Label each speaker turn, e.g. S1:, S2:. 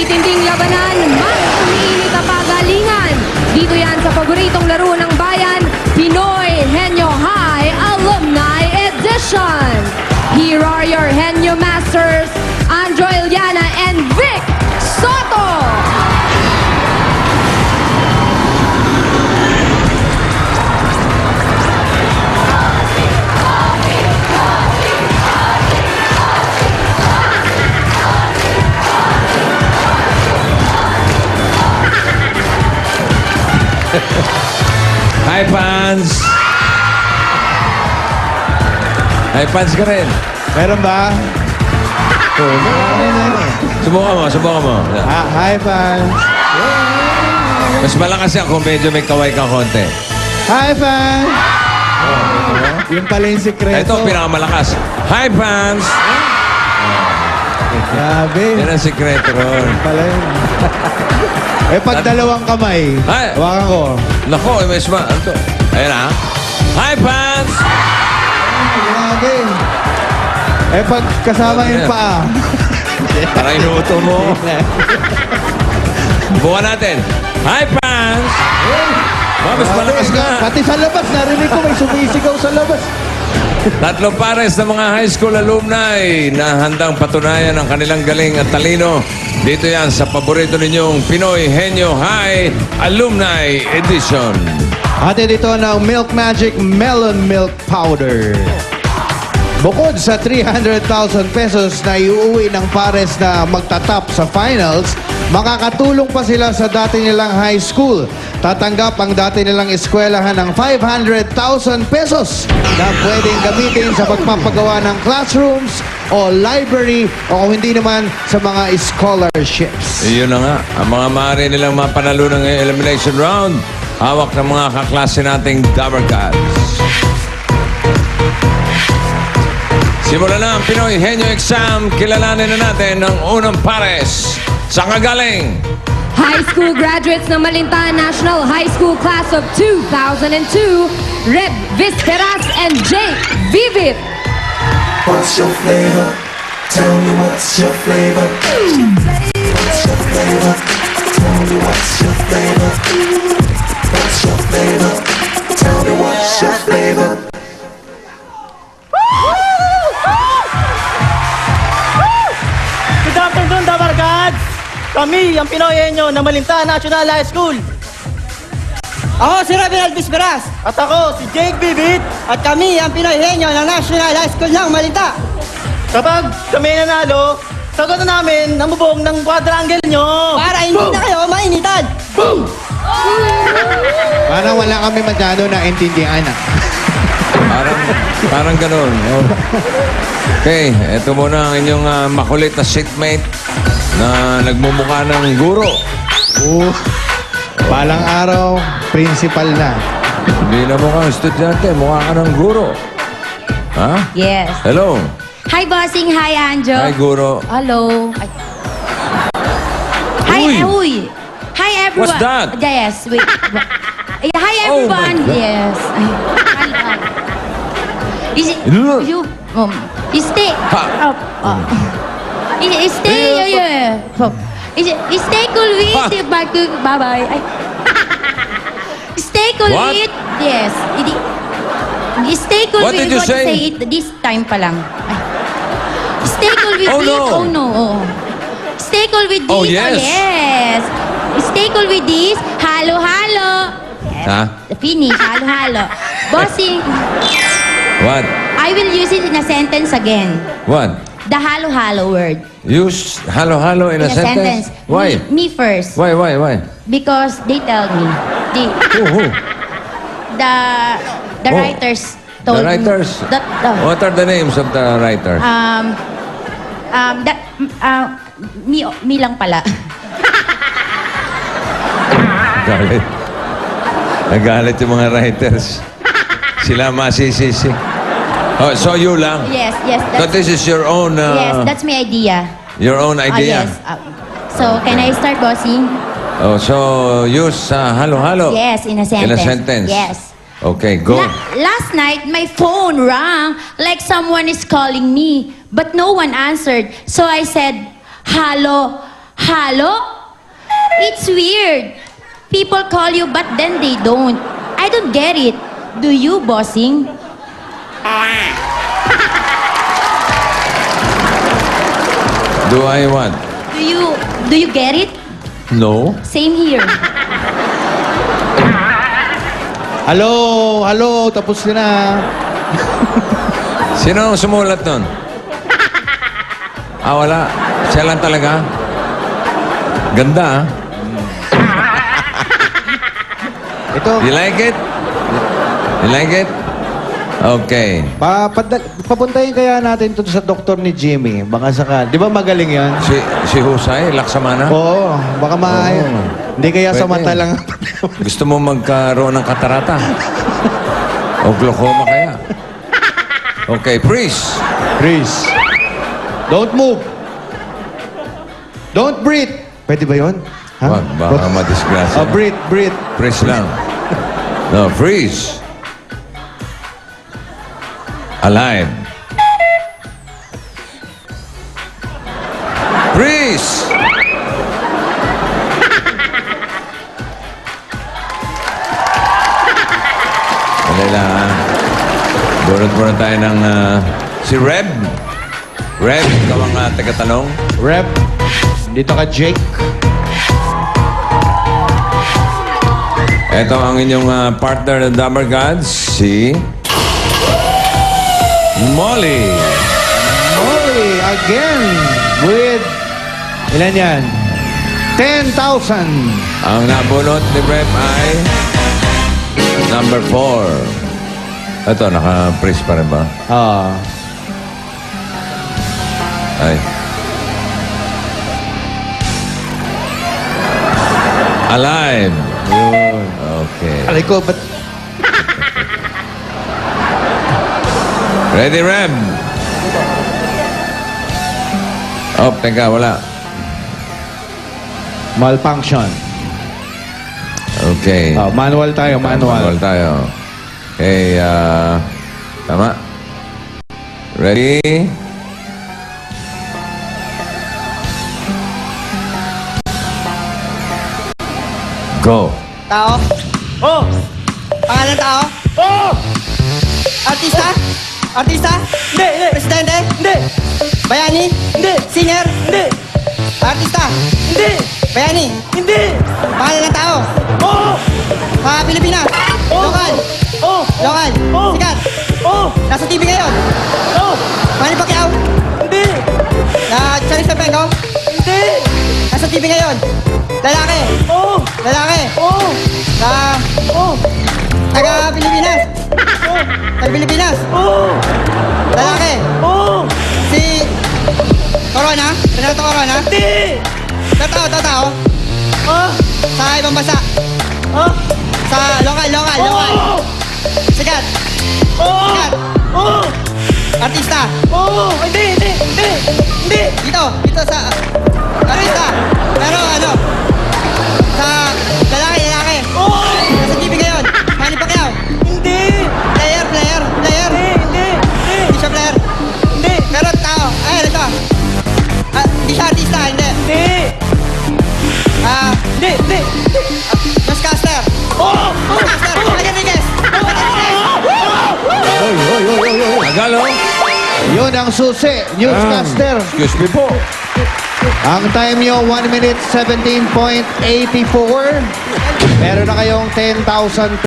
S1: Matitinding labanan, mas umiinit ang pagalingan. Dito yan sa paboritong laro ng bayan, Pinoy Henyo High Alumni Edition. Here are your Henyo Masters, Andro Iliana and Vic Soto.
S2: Hi, fans! Hi, fans ka rin.
S3: Meron ba?
S2: Subukan mo.
S3: Hi, fans.
S2: Mas malakas yan kung medyo may kaway ka konti.
S3: Hi, fans. Yung pala yung sikreto.
S2: Ito, pinakamalakas. Hi, fans!
S3: Grabe.
S2: Yan ang sikreto ron.
S3: Pala yun. Pag dalawang kamay,
S2: Hi.
S3: hawakan ko.
S2: Nako, may isma. Ano to? Ayan na. Hi, fans!
S3: Grabe. Pag kasama yung paa.
S2: Parang inuuto mo. Bukan natin. Hi, fans! Mas malakas ka.
S3: Pati sa labas, narinig ko may sumisigaw sa labas.
S2: Tatlong pares ng mga high school alumni na handang patunayan ang kanilang galing at talino. Dito yan sa paborito ninyong Pinoy Henyo High Alumni Edition.
S3: Ate dito ng Milk Magic Melon Milk Powder. Bukod sa 300,000 pesos na iuwi ng pares na magtatap sa finals, makakatulong pa sila sa dati nilang high school. Tatanggap ang dati nilang eskwelahan ng 500,000 pesos na pwedeng gamitin sa pagpapagawa ng classrooms o library o kung hindi naman sa mga scholarships.
S2: Iyon na nga, ang mga maaari nilang mapanalo ng elimination round, hawak ng mga kaklase nating Dabber Cats. Simulan na ang Pinoy Henyo Exam. Kilalanin na natin ang unang pares. Saan ka galing?
S1: High school graduates ng Malintaan National High School Class of 2002, Reb Visperas and Jake Vivit.
S4: What's your flavor? Tell me what's your flavor? What's your flavor? Tell me what's your flavor? What's your flavor? Tell me what's your flavor?
S5: Good afternoon, Dabber Cats! Kami, ang Pinoy Henyo ng Malintaan National High School.
S6: Ako si Robin Visperas.
S5: At ako, si Jake Bibit.
S6: At kami ang Pinoy Henyo ng National High School ng Malinta.
S5: Kapag kami nanalo, sagot na namin ang bubong ng quadrangle nyo.
S6: Para hindi na kayo mainitan.
S3: Parang wala kami masyado na intindihan.
S2: Parang ganun. Oh. Okay, eto muna ang inyong makulit na seatmate na nagmumukha ng guro.
S3: Balang araw, principal na.
S2: Hindi na mukhang estudyante, mukha ka ng guro. Ha?
S7: Yes.
S2: Hello.
S7: Hi, bossing. Hi, Anjo.
S2: Hi, guro.
S7: Hello. Hi,
S2: Uy.
S7: Hi, everyone.
S2: What's that?
S7: Yes, wait. Hi,
S2: Oh, my
S7: everyone.
S2: God.
S7: Yes. Is it,
S2: Look.
S7: you stay.
S2: Ha.
S7: Stay. Yeah. Stay cool with.
S2: Ha.
S7: Bye-bye. Stay cool
S2: What?
S7: with. Yes. Stay cool
S2: What
S7: with.
S2: did you say?
S7: Say it this time pa lang. Ay. Stay cool with
S2: Oh,
S7: this.
S2: no.
S7: Oh no. Oh. Stay cool with this.
S2: Oh, yes.
S7: Yes. Stay cool with this. Halo. Yes.
S2: Ha?
S7: Finish. Halo. Bossing,
S2: What?
S7: I will use it in a sentence again.
S2: What?
S7: The halo word.
S2: Use halo-halo in a sentence? Why?
S7: Me first.
S2: Why?
S7: Because they tell me.
S2: Who?
S7: The
S2: Oh.
S7: writers told
S2: The writers?
S7: me.
S2: What are the names of the writers?
S7: Me lang pala.
S2: Galit. Nagalit yung mga writers. Sila masisisi. Oh, so you lang?
S7: Yes.
S2: So this is your own...
S7: Yes, that's my idea.
S2: Your own idea?
S7: Yes. So, can I start, bossing?
S2: Oh, so use halo-halo?
S7: Yes, in a sentence.
S2: In a sentence?
S7: Yes.
S2: Okay, go.
S7: Last night, my phone rang like someone is calling me, but no one answered. So I said, "Halo, Halo? It's weird. People call you but then they don't. I don't get it. Do you, bossing?
S2: Do I what?
S7: Do you get it?
S2: No.
S7: Same here.
S3: Hello, tapos na.
S2: Sino ang sumulat nun? Wala. Siya lang talaga. Ganda, ah.
S3: Ito,
S2: You like it? You like it? Okay.
S3: papuntahin kaya natin ito sa doktor ni Jimmy. Baka saka, di ba magaling yan?
S2: Si Husay, Laksamana?
S3: Oo, baka hindi kaya sa
S2: Pwede.
S3: mata lang.
S2: Gusto mo magkaroon ng katarata? O glaucoma kaya? Okay, Priest.
S3: Chris, don't move. Don't breathe. Pwede ba yun?
S2: Wag, baka madisgrasya.
S3: Breathe.
S2: Freeze lang. No, freeze. Alive. Freeze! Dali lang, ha? Bunot tayo ng si Reb. Reb, ikaw ang taga-tanong.
S3: Rep, dito ka Jake.
S2: Ito ang inyong partner ng Dumber Gods, si Molly.
S3: Molly, again, with, ilan yan? 10,000.
S2: Ang nabunot ni Rep ay number 4. Ito, naka-freeze pa rin ba? Ay. Alive.
S3: Yun.
S2: Okay.
S3: Aray ko, ba't
S2: Ready, Reb? Oh, teka, wala.
S3: malfunction?
S2: Okay.
S3: Manual tayo,
S2: Manual tayo. Okay, tama. Ready? Go.
S6: Tao?
S5: Oh!
S6: Pangalan tao?
S5: Oh!
S6: Artista? Artista?
S5: Hindi!
S6: Presidente?
S5: Hindi!
S6: Bayani?
S5: Hindi!
S6: Singer?
S5: Hindi!
S6: Artista?
S5: Hindi!
S6: Bayani?
S5: Hindi!
S6: Pangalan ng tao?
S5: Oh!
S6: Pilipinas?
S5: Oh!
S6: Lokal?
S5: Oh!
S6: Lokal?
S5: Oh!
S6: Sikat?
S5: Oh!
S6: Nasa TV ngayon?
S5: Oh!
S6: Manny Pacquiao?
S5: Hindi!
S6: Charis Pepengo?
S5: Hindi!
S6: Nasa TV ngayon? Lalaki?
S5: Oh!
S6: Lalaki?
S5: Oh! Oh!
S6: Taga Pilipinas? Taga Pilipinas?
S5: Oh!
S6: Lalaki?
S5: Oh!
S6: Si Corona? Renato Corona?
S5: Hindi!
S6: Tao?
S5: Ah!
S6: Sa ibang bansa?
S5: Ah!
S6: Sa lokal?
S5: Oh!
S6: Sikat?
S5: Oh!
S6: Sikat?
S5: Oh!
S6: Artista?
S5: Oh! Hindi!
S6: Dito sa artista. Pero sa lalaki.
S5: Oh!
S6: Nasa TV ngayon. Manny Pacquiao.
S5: Hindi!
S6: Player.
S5: Hindi!
S6: Hindi siya player.
S5: Hindi!
S6: Pero tao. Ay, ito. Hindi siya artista, hindi.
S5: Hindi! Hindi!
S6: Newscaster.
S5: Oh!
S6: Newscaster. Rodriguez.
S2: Tagal, oh.
S3: yun ang susi, newscaster.
S2: Excuse me po.
S3: Ang time nyo, 1 minute 17.84. Meron na kayong 10,000